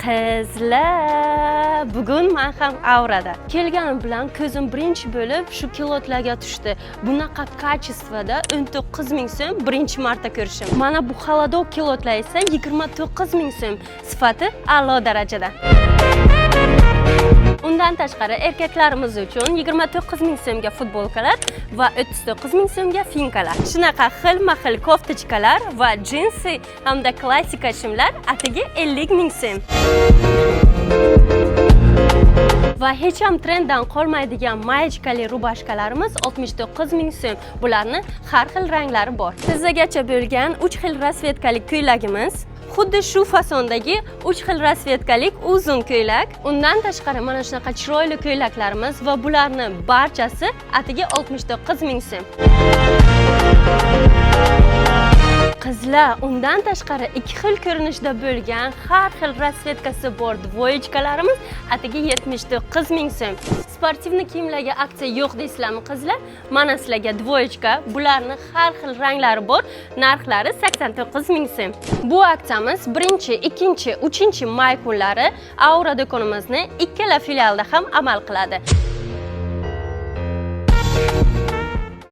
Qizlar, bugun men ham Aurada. Kelganim bilan ko'zim birinchi bo'lib shu kilotlarga tushdi. Bunaqa kачествоda 19 ming so'm birinchi marta ko'rishim. Mana bu xolodov kilotlar esa 29 ming so'm. Sifati a'lo darajada. Undan tashqari erkaklarimiz uchun 29 ming so'mga futbolkalar va 39 ming so'mga finkalar. Shunaqa xilma-xil koftachalar va jinsi hamda klassika shimlar atigi 50 ming so'm. Va hech ham trenddan qolmaydigan mayachkali rubashkalarimiz 69 ming so'm. Bularning har xil ranglari bor. Tizzagacha bo'lgan 3 xil rasvetkali ko'ylagimiz, xuddi shu fasondagi 3 xil rasvetkalik uzun ko'ylak. Undan tashqari mana shunaqa chiroyli ko'ylaklarimiz va bularning barchasi atigi 69 ming so'm. Qizlar, undan tashqari 2 xil ko'rinishda bo'lgan har xil rasvetkasi bor dvoyechkalarimiz atigi 79 ming so'm. Sportivni kiyimlarga aksiya yo'q deysizlarmi qizlar? Mana sizlarga dvoyechka, bularning har xil ranglari bor, narxlari 89 ming so'm. Bu aksiyamiz 1, 2, 3 may kunlari Aura do'konimizning ikkala filialida ham amal qiladi.